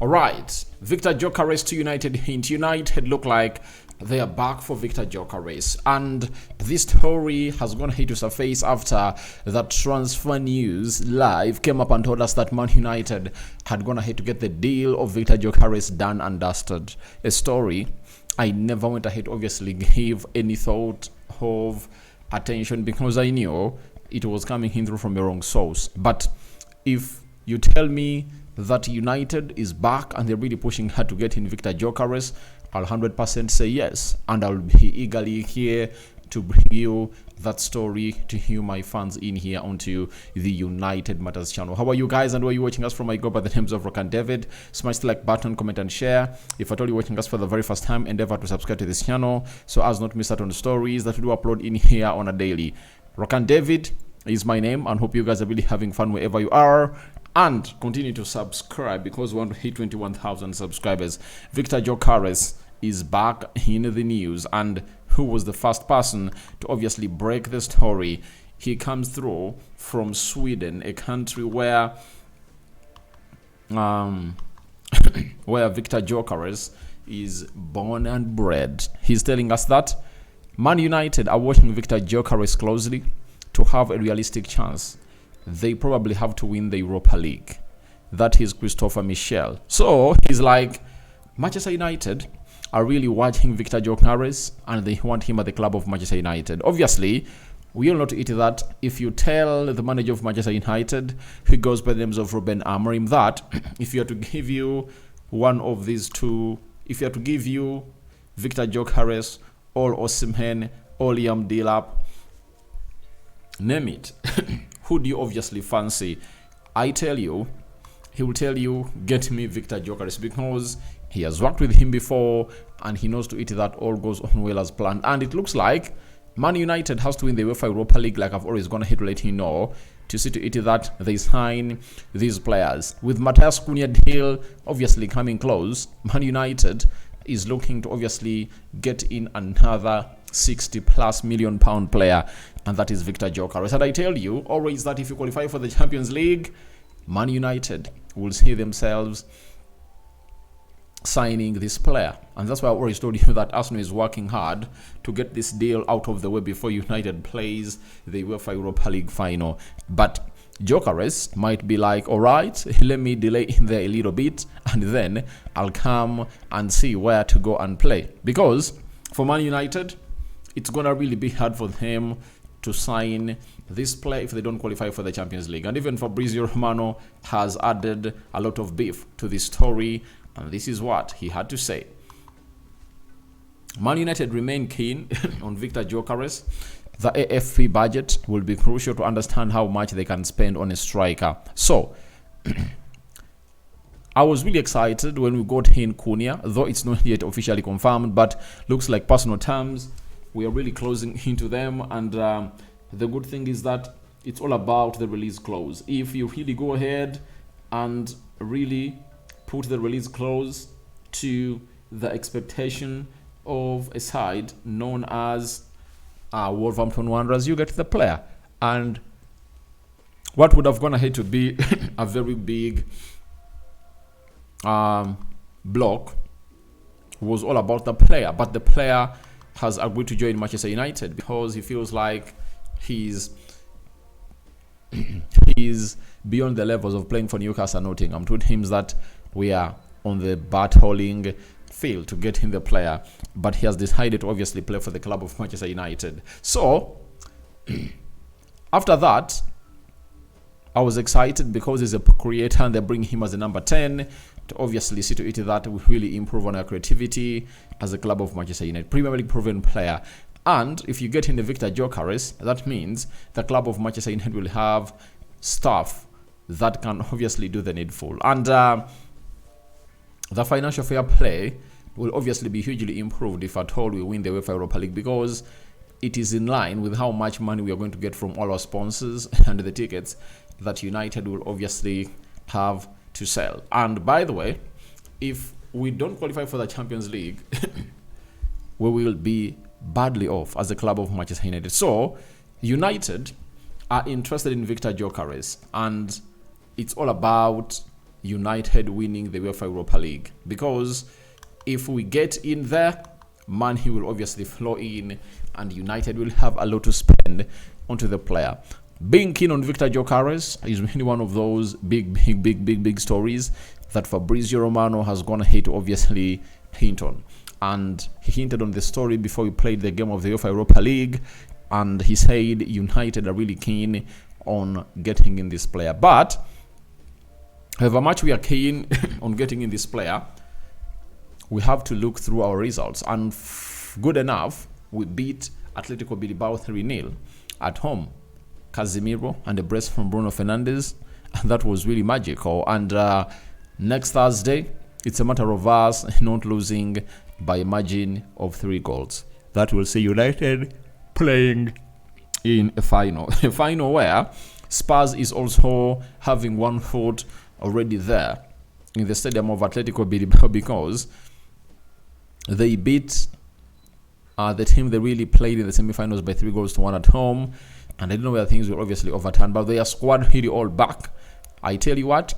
All right, Viktor Gyökeres to United hint. United look like they are back for Viktor Gyökeres, and this story has gone ahead to surface after that transfer news live came up and told us that Man United had gone ahead to get the deal of Viktor Gyökeres done and dusted. A story I never went ahead obviously gave any thought of attention because I knew it was coming in through from the wrong source. But if you tell me that United is back and they're really pushing hard to get in Viktor Gyökeres, I'll 100% say yes, and I'll be eagerly here to bring you that story to you, my fans, in here onto the United Matters channel. How are you guys, and where are you watching us from? I go by the names of Ruben David. Smash the like button, comment and share. If at all you're watching us for the very first time, endeavor to subscribe to this channel so as not to miss out on the stories that we do upload in here on a daily. Ruben David is my name, and hope you guys are really having fun wherever you are. And continue to subscribe because we want to hit 21,000 subscribers. Viktor Gyökeres is back in the news, and who was the first person to obviously break the story? He comes through from Sweden, a country where where Viktor Gyökeres is born and bred. He's telling us that Man United are watching Viktor Gyökeres closely to have a realistic chance. They probably have to win the Europa League. That is Christopher Michel. So he's like, Manchester United are really watching Viktor Gyökeres and they want him at the club of Manchester United. Obviously, we all know to it that if you tell the manager of Manchester United, who goes by the names of Ruben Amorim, that if you are to give you one of these two, if you are to give you Viktor Gyökeres or Osimhen or Liam Delap, name it, who do you obviously fancy? I tell you, he will tell you, get me Viktor Gyökeres, because he has worked with him before and he knows to it that all goes on well as planned. And it looks like Man United has to win the UEFA Europa League, like I've always gone ahead to let you know, to see to it that they sign these players. With Matthias Cunha deal obviously coming close, Man United is looking to obviously get in another 60+ million pound player, and that is Viktor Gyökeres. And I tell you always that if you qualify for the Champions League, Man United will see themselves signing this player. And that's why I always told you that Arsenal is working hard to get this deal out of the way before United plays the UEFA Europa League final. But Gyökeres might be like, all right, let me delay in there a little bit and then I'll come and see where to go and play. Because for Man United, it's going to really be hard for them to sign this player if they don't qualify for the Champions League. And even Fabrizio Romano has added a lot of beef to this story, and this is what he had to say. Man United remain keen on Viktor Gyökeres. The AFP budget will be crucial to understand how much they can spend on a striker. So, I was really excited when we got in Cunha, though it's not yet officially confirmed, but looks like personal terms, we are really closing into them. And the good thing is that it's all about the release clause. If you really go ahead and really put the release clause to the expectation of a side known as Wolverhampton Wanderers, you get the player. And what would have gone ahead to be a very big block was all about the player. But the player has agreed to join Manchester United because he feels like he's beyond the levels of playing for Newcastle and Nottingham. Two teams that we are on the battling field to get him the player, but he has decided to obviously play for the club of Manchester United. So after that, I was excited because he's a creator and they bring him as a number 10 to obviously see to it that we really improve on our creativity as a club of Manchester United. Premier League proven player. And if you get in the Viktor Gyökeres, that means the club of Manchester United will have staff that can obviously do the needful. And the financial fair play will obviously be hugely improved if at all we win the UEFA Europa League, because it is in line with how much money we are going to get from all our sponsors and the tickets that United will obviously have to sell. And by the way, if we don't qualify for the Champions League, we will be badly off as a club of Manchester United. So United are interested in Viktor Gyökeres, and it's all about United winning the UEFA Europa League. Because if we get in there, Man, he will obviously flow in, and United will have a lot to spend onto the player. Being keen on Viktor Gyokeres is really one of those big stories that Fabrizio Romano has gone ahead to obviously hint on. And he hinted on the story before we played the game of the UEFA Europa League, and he said United are really keen on getting in this player. But however much we are keen on getting in this player, we have to look through our results. And good enough, we beat Atletico Bilbao 3-0 at home. Casemiro and a brace from Bruno Fernandes, and that was really magical. And next Thursday, it's a matter of us not losing by a margin of 3 goals. That will see United playing in a final. A final where Spurs is also having one foot already there in the stadium of Atletico Bilbao, because they beat the team they really played in the semi-finals by 3-1 at home. And I don't know whether things will obviously overturn, but their squad really all back. I tell you what,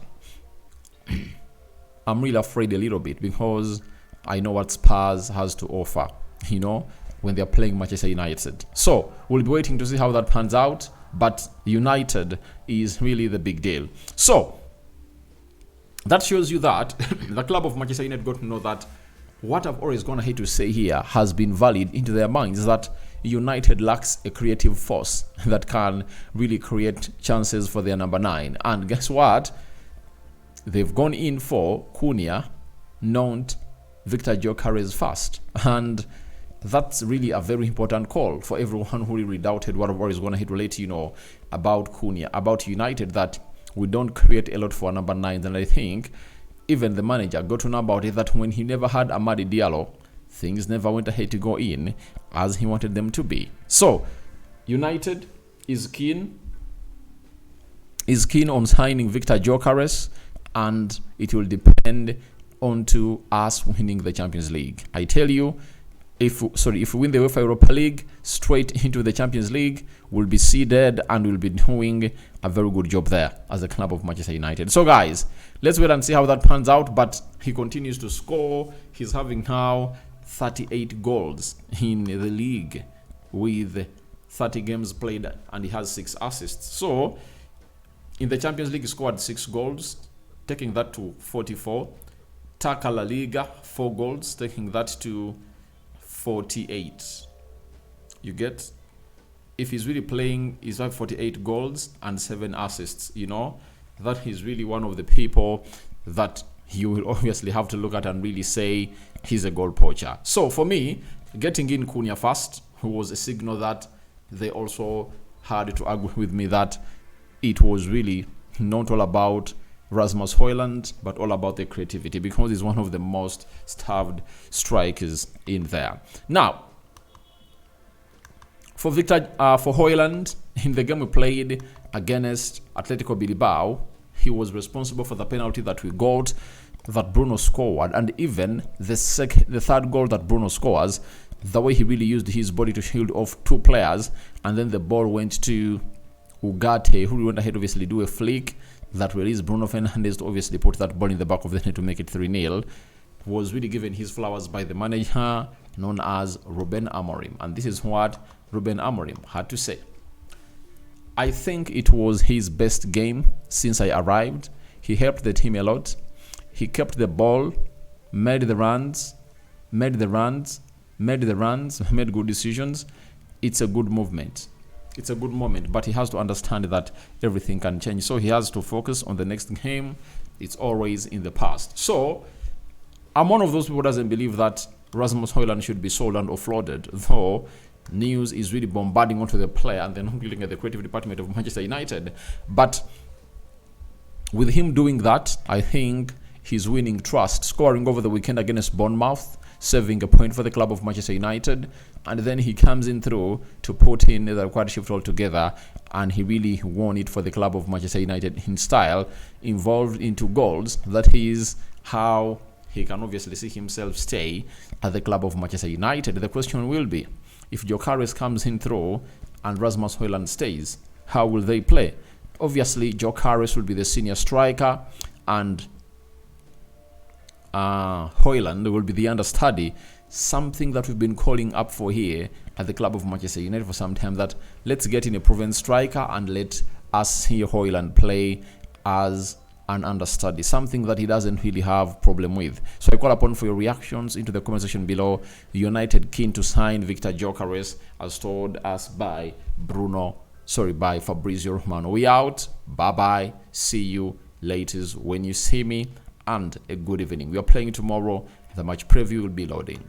I'm really afraid a little bit, because I know what Spurs has to offer, you know, when they're playing Manchester United. So we'll be waiting to see how that pans out, but United is really the big deal. So that shows you that the club of Manchester United got to know that what I've always gone ahead to say here has been valid into their minds, that United lacks a creative force that can really create chances for their number 9. And guess what? They've gone in for Cunha, not Viktor Gyokeres first. And that's really a very important call for everyone who really doubted what I've always gone ahead to let you know about Cunha, about United, that we don't create a lot for number 9. And I think even the manager got to know about it, that when he never had Amadi Diallo, things never went ahead to go in as he wanted them to be. So United is keen on signing Viktor Gyokeres, and it will depend on to us winning the Champions League. I tell you, if we win the UEFA Europa League, straight into the Champions League, we'll be seeded and we'll be doing a very good job there as a club of Manchester United. So guys, let's wait and see how that pans out. But he continues to score. He's having now 38 goals in the league with 30 games played, and he has 6 assists. So in the Champions League, he scored 6 goals, taking that to 44. Taka La Liga, 4 goals, taking that to 48. You get, if he's really playing, he's have 48 goals and 7 assists. You know, that is really one of the people that you will obviously have to look at and really say he's a goal poacher. So for me, getting in Cunha first, who was a signal that they also had to argue with me that it was really not all about Rasmus Hojlund, but all about the creativity, because he's one of the most starved strikers in there. Now, for Hojlund, in the game we played against Atletico Bilbao, he was responsible for the penalty that we got, that Bruno scored, and even the third goal that Bruno scores, the way he really used his body to shield off 2 players, and then the ball went to Ugarte, who went ahead obviously do a flick that released Bruno Fernandes to obviously put that ball in the back of the net to make it 3-0, was really given his flowers by the manager known as Ruben Amorim. And this is what Ruben Amorim had to say. I think it was his best game since I arrived. He helped the team a lot. He kept the ball, made good decisions. It's a good movement. It's a good moment, but he has to understand that everything can change. So he has to focus on the next game. It's always in the past. So I'm one of those people who doesn't believe that Rasmus Hojlund should be sold and offloaded, though news is really bombarding onto the player and they're not looking at the creative department of Manchester United. But with him doing that, I think he's winning trust, scoring over the weekend against Bournemouth, saving a point for the club of Manchester United, and then he comes in through to put in the required shift altogether, and he really won it for the club of Manchester United in style, involved into goals. That is how he can obviously see himself stay at the club of Manchester United. The question will be, if Gyökeres comes in through and Rasmus Hojlund stays, how will they play? Obviously, Gyökeres will be the senior striker, and Hojlund will be the understudy. Something that we've been calling up for here at the club of Manchester United for some time, that let's get in a proven striker and let us see Hojlund play as an understudy, something that he doesn't really have problem with. So I call upon for your reactions into the comment section below. United keen to sign Viktor Gyokeres, as told us by by Fabrizio Romano. We out. Bye bye. See you later when you see me, and a good evening. We are playing tomorrow. The match preview will be loading.